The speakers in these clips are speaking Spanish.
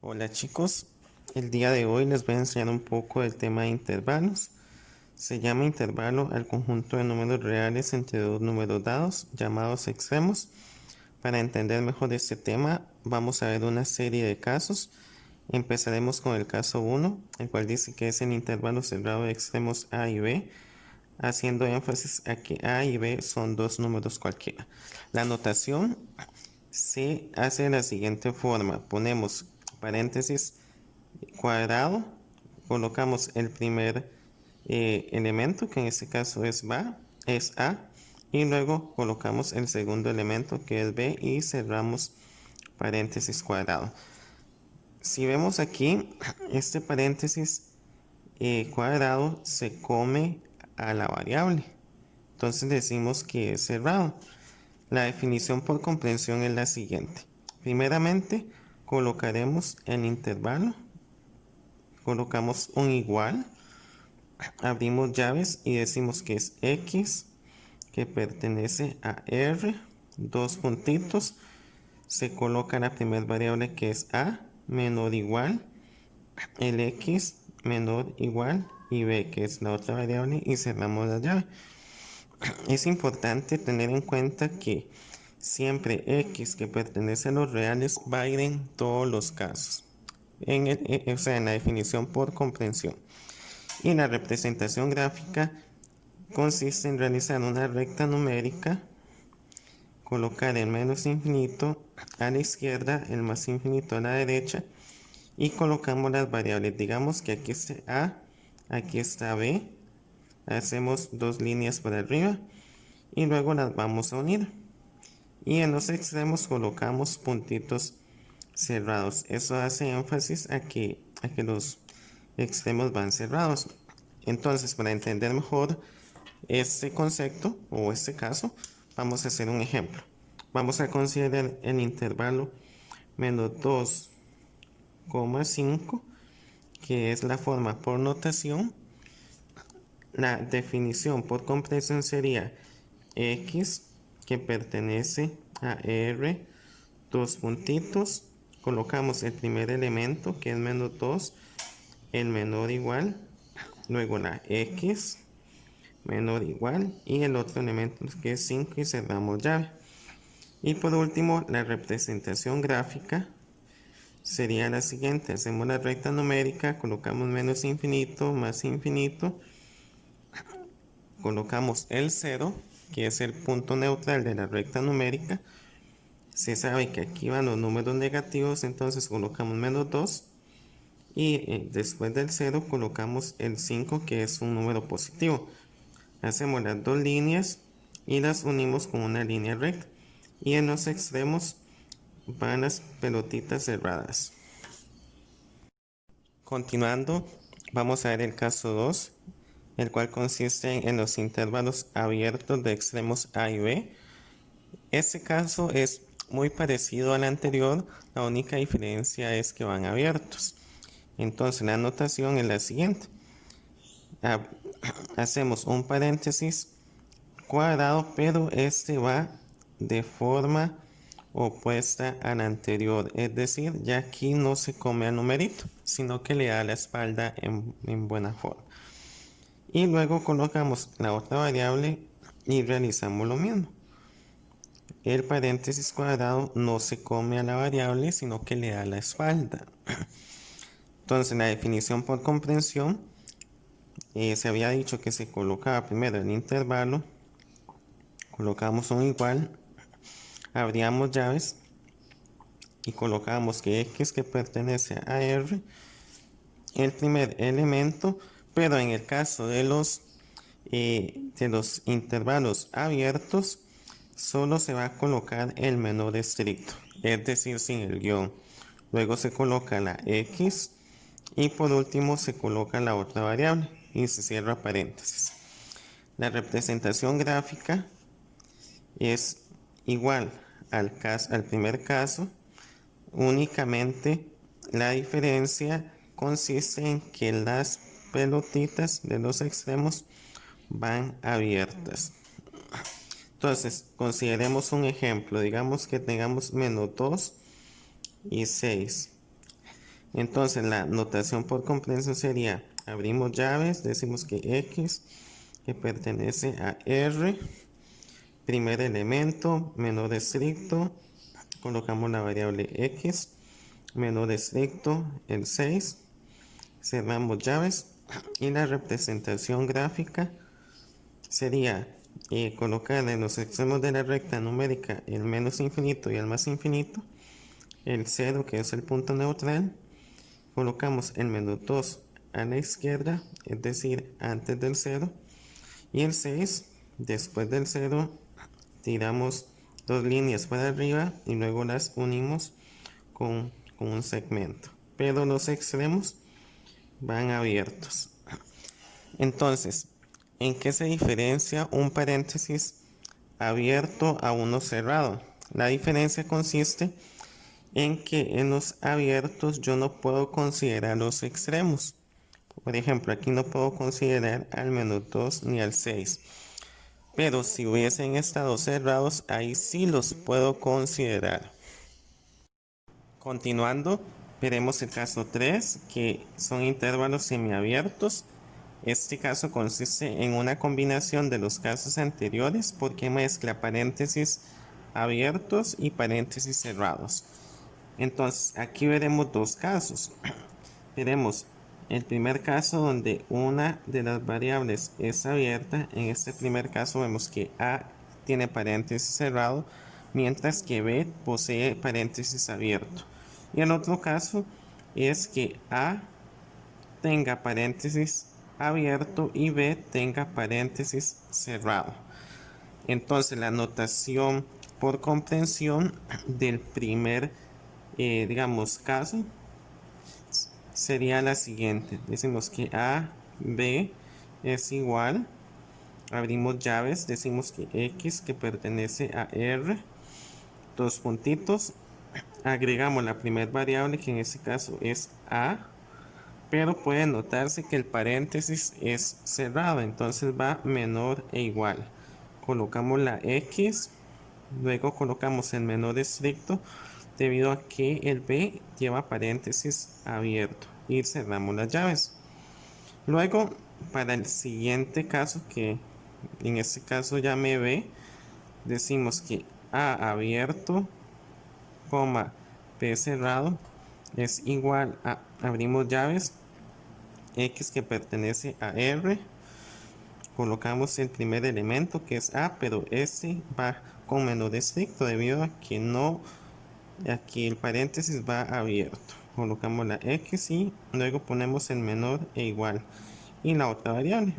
Hola chicos, el día de hoy les voy a enseñar un poco del tema de intervalos. Se llama intervalo al conjunto de números reales entre dos números dados, llamados extremos. Para entender mejor este tema, vamos a ver una serie de casos. Empezaremos con el caso 1, el cual dice que es el intervalo cerrado de extremos A y B, haciendo énfasis a que A y B son dos números cualquiera. La notación se hace de la siguiente forma: ponemos paréntesis cuadrado, colocamos el primer elemento, que en este caso es A, y luego colocamos el segundo elemento, que es B, y cerramos paréntesis cuadrado. Si vemos aquí, este paréntesis cuadrado se come a la variable, entonces decimos que es cerrado. La definición por comprensión es la siguiente: primeramente colocaremos el intervalo, colocamos un igual, abrimos llaves y decimos que es X, que pertenece a R, dos puntitos, se coloca la primera variable, que es A menor igual, el X menor igual y B, que es la otra variable, y cerramos la llave. Es importante tener en cuenta que siempre X que pertenece a los reales va a ir en todos los casos, o sea, en la definición por comprensión. Y la representación gráfica consiste en realizar una recta numérica, colocar el menos infinito a la izquierda, el más infinito a la derecha, y colocamos las variables. Digamos que aquí está A, aquí está B, hacemos dos líneas para arriba y luego las vamos a unir. Y en los extremos colocamos puntitos cerrados. Eso hace énfasis a que los extremos van cerrados. Entonces, para entender mejor este concepto o este caso, vamos a hacer un ejemplo. Vamos a considerar el intervalo menos 2,5, que es la forma por notación. La definición por comprensión sería X, que pertenece a R, dos puntitos, colocamos el primer elemento, que es menos 2, el menor igual, luego la X menor igual y el otro elemento, que es 5, y cerramos llave. Y por último, la representación gráfica sería la siguiente: hacemos la recta numérica, colocamos menos infinito, más infinito, colocamos el 0, que es el punto neutral de la recta numérica. Se sabe que aquí van los números negativos, entonces colocamos menos 2, y después del 0 colocamos el 5, que es un número positivo. Hacemos las dos líneas y las unimos con una línea recta, y en los extremos van las pelotitas cerradas. Continuando, vamos a ver el caso 2, el cual consiste en los intervalos abiertos de extremos A y B. Este caso es muy parecido al anterior, la única diferencia es que van abiertos. Entonces la notación es la siguiente: hacemos un paréntesis cuadrado, pero este va de forma opuesta al anterior, es decir, ya aquí no se come al numerito, sino que le da la espalda en buena forma. Y luego colocamos la otra variable y realizamos lo mismo. El paréntesis cuadrado no se come a la variable, sino que le da la espalda. Entonces, la definición por comprensión, se había dicho que se colocaba primero el intervalo, colocamos un igual, abríamos llaves y colocamos que X, que pertenece a R, el primer elemento, pero en el caso de los intervalos abiertos, solo se va a colocar el menor estricto, es decir, sin el guión. Luego se coloca la X y por último se coloca la otra variable y se cierra paréntesis. La representación gráfica es igual al primer caso, únicamente la diferencia consiste en que las pelotitas de los extremos van abiertas. Entonces, consideremos un ejemplo. Digamos que tengamos menos 2 y 6. Entonces la notación por comprensión sería, abrimos llaves, decimos que X que pertenece a R, primer elemento, menor estricto, colocamos la variable X, menor estricto, el 6, cerramos llaves y la representación gráfica sería colocar en los extremos de la recta numérica el menos infinito y el más infinito, el 0 que es el punto neutral, colocamos el menos 2 a la izquierda, es decir, antes del 0, y el 6 después del 0 tiramos dos líneas para arriba y luego las unimos con un segmento, pero los extremos van abiertos. Entonces, ¿en qué se diferencia un paréntesis abierto a uno cerrado? La diferencia consiste en que en los abiertos yo no puedo considerar los extremos. Por ejemplo, aquí no puedo considerar al menos 2 ni al 6. Pero si hubiesen estado cerrados, ahí sí los puedo considerar. Continuando, veremos el caso 3, que son intervalos semiabiertos. Este caso consiste en una combinación de los casos anteriores porque mezcla paréntesis abiertos y paréntesis cerrados. Entonces, aquí veremos dos casos. Veremos el primer caso donde una de las variables es abierta. En este primer caso vemos que A tiene paréntesis cerrado, mientras que B posee paréntesis abierto. Y el otro caso es que A tenga paréntesis abierto y B tenga paréntesis cerrado. Entonces la notación por comprensión del primer digamos caso sería la siguiente. Decimos que A, B es igual, abrimos llaves, decimos que X que pertenece a R, dos puntitos, agregamos la primera variable que en este caso es A, pero puede notarse que el paréntesis es cerrado, entonces va menor e igual. Colocamos la X, luego colocamos el menor estricto debido a que el B lleva paréntesis abierto y cerramos las llaves. Luego, para el siguiente caso, que en este caso llame B, decimos que A abierto, coma, B cerrado es igual a, abrimos llaves, X que pertenece a R, colocamos el primer elemento que es A, pero este va con menor estricto debido a que no, aquí el paréntesis va abierto. Colocamos la X y luego ponemos el menor e igual y la otra variable.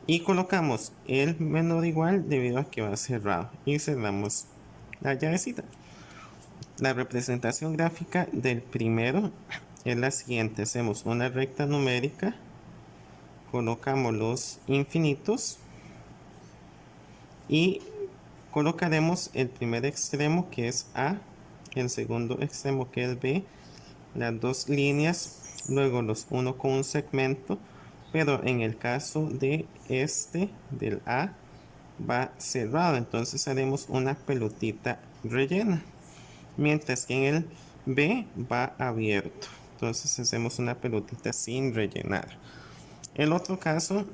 Y colocamos el menor igual debido a que va cerrado y cerramos la llavecita. La representación gráfica del primero es la siguiente. Hacemos una recta numérica, colocamos los infinitos y colocaremos el primer extremo que es A, el segundo extremo que es B, las dos líneas, luego los uno con un segmento, pero en el caso de este, del A, va cerrado, entonces haremos una pelotita rellena, mientras que en el B va abierto, entonces hacemos una pelotita sin rellenar. El otro caso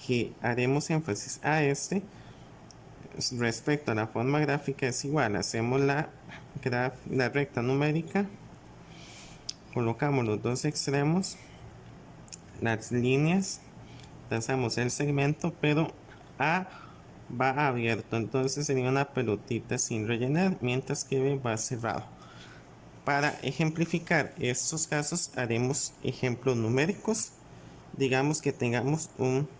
que haremos énfasis a este respecto a la forma gráfica es igual, hacemos la recta numérica, colocamos los dos extremos, las líneas, trazamos el segmento, pero A va abierto, entonces sería una pelotita sin rellenar, mientras que B va cerrado. Para ejemplificar estos casos haremos ejemplos numéricos. Digamos que tengamos un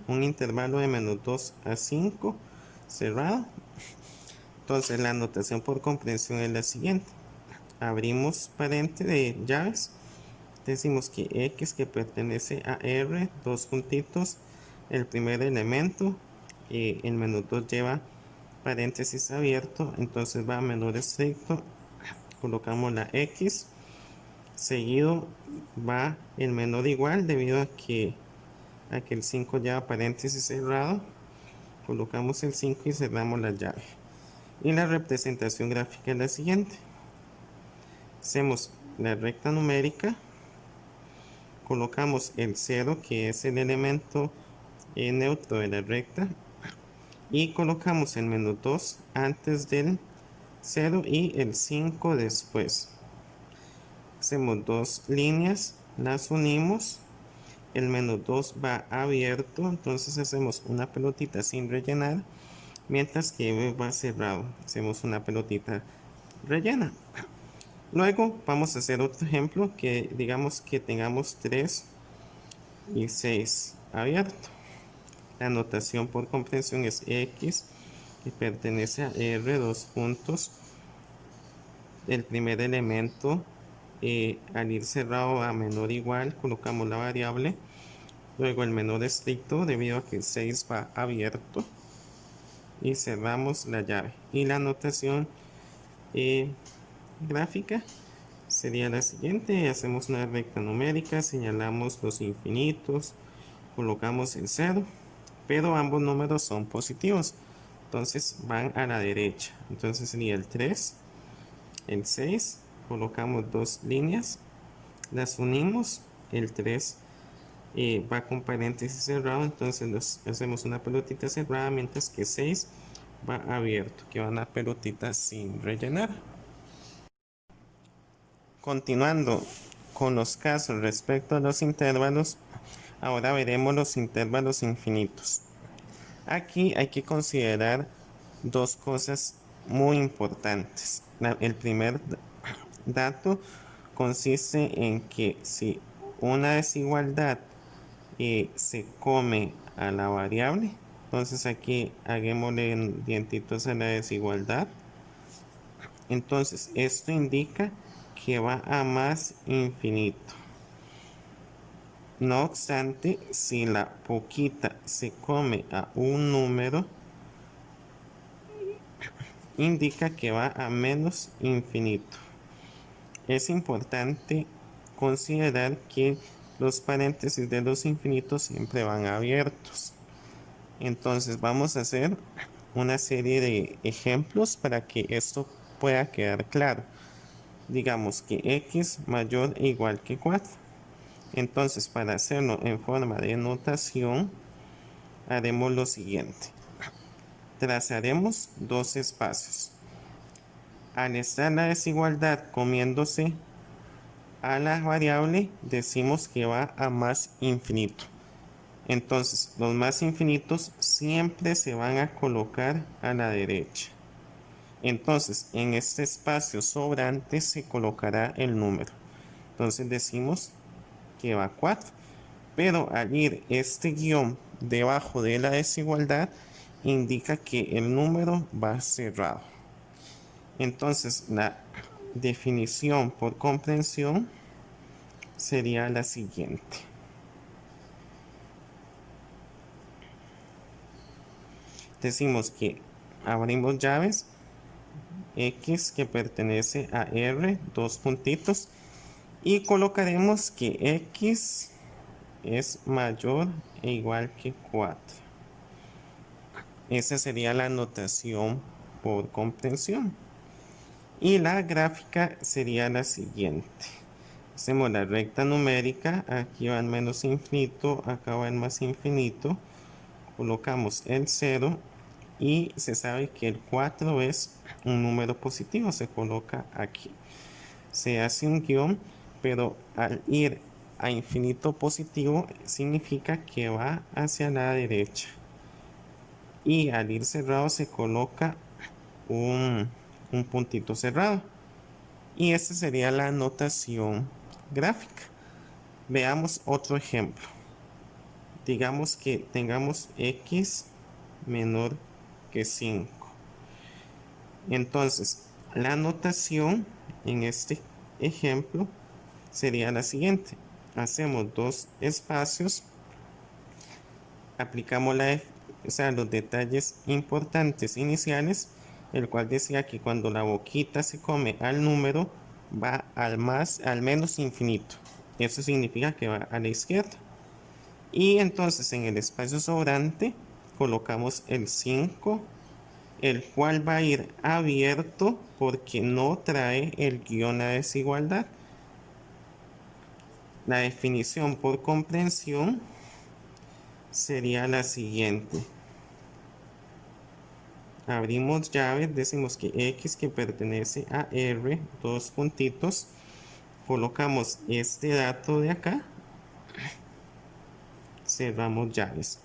intervalo de menos 2 a 5 cerrado. Entonces la notación por comprensión es la siguiente. Abrimos paréntesis de llaves, decimos que X que pertenece a R, dos puntitos, el primer elemento, el menos 2 lleva paréntesis abierto, entonces va a menor estricto, colocamos la X, seguido va el menor igual debido a que el 5 lleva paréntesis cerrado, colocamos el 5 y cerramos la llave. Y la representación gráfica es la siguiente. Hacemos la recta numérica, colocamos el 0, que es el elemento neutro de la recta, y colocamos el menos 2 antes del 0 y el 5 después. Hacemos dos líneas, las unimos, el menos 2 va abierto, entonces hacemos una pelotita sin rellenar, mientras que va cerrado, hacemos una pelotita rellena. Luego vamos a hacer otro ejemplo, que digamos que tengamos 3 y 6 abierto. La notación por comprensión es X, que pertenece a R, dos puntos. El primer elemento, al ir cerrado a menor o igual, colocamos la variable. Luego el menor estricto, debido a que el 6 va abierto. Y cerramos la llave. Y la notación gráfica sería la siguiente. Hacemos una recta numérica, señalamos los infinitos, colocamos el 0, pero ambos números son positivos, entonces van a la derecha. Entonces sería el 3, el 6, colocamos dos líneas, las unimos, el 3 va con paréntesis cerrado, entonces hacemos una pelotita cerrada, mientras que 6 va abierto, que va una pelotita sin rellenar. Continuando con los casos respecto a los intervalos, ahora veremos los intervalos infinitos. Aquí hay que considerar dos cosas muy importantes. El primer dato consiste en que si una desigualdad se come a la variable, entonces aquí hagámosle dientitos a la desigualdad. Entonces esto indica que va a más infinito. No obstante, si la poquita se come a un número, indica que va a menos infinito. Es importante considerar que los paréntesis de los infinitos siempre van abiertos. Entonces vamos a hacer una serie de ejemplos para que esto pueda quedar claro. Digamos que x mayor e igual que 4. Entonces, para hacerlo en forma de notación, haremos lo siguiente. Trazaremos dos espacios. Al estar la desigualdad comiéndose a la variable, decimos que va a más infinito. Entonces, los más infinitos siempre se van a colocar a la derecha. Entonces, en este espacio sobrante se colocará el número. Entonces decimos que va a 4. Pero al ir este guión debajo de la desigualdad, indica que el número va cerrado. Entonces, la definición por comprensión sería la siguiente. Decimos que abrimos llaves, X que pertenece a R, dos puntitos, y colocaremos que X es mayor e igual que 4. Esa sería la notación por comprensión. Y la gráfica sería la siguiente. Hacemos la recta numérica, aquí va en menos infinito, acá va en más infinito. Colocamos el 0 y se sabe que el 4 es un número positivo, se coloca aquí. Se hace un guión, pero al ir a infinito positivo significa que va hacia la derecha. Y al ir cerrado se coloca un puntito cerrado. Y esta sería la notación gráfica. Veamos otro ejemplo. Digamos que tengamos x menor que 5. Entonces, la notación en este ejemplo sería la siguiente. Hacemos dos espacios, aplicamos los detalles importantes iniciales, el cual decía que cuando la boquita se come al número, va al menos infinito. Eso significa que va a la izquierda. Y entonces en el espacio sobrante colocamos el 5, el cual va a ir abierto porque no trae el guión a desigualdad. La definición por comprensión sería la siguiente. Abrimos llaves, decimos que X que pertenece a R, dos puntitos, colocamos este dato de acá, cerramos llaves.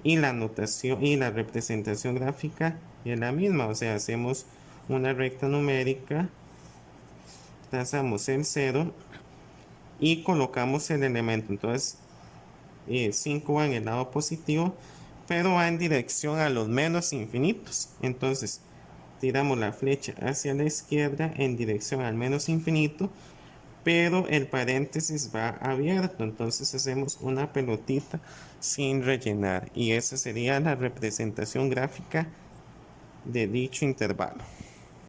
Y la notación y la representación gráfica es la misma, o sea, hacemos una recta numérica, trazamos el 0 y colocamos el elemento. Entonces, 5 va en el lado positivo, pero va en dirección a los menos infinitos. Entonces, tiramos la flecha hacia la izquierda en dirección al menos infinito, pero el paréntesis va abierto. Entonces hacemos una pelotita sin rellenar. Y esa sería la representación gráfica de dicho intervalo.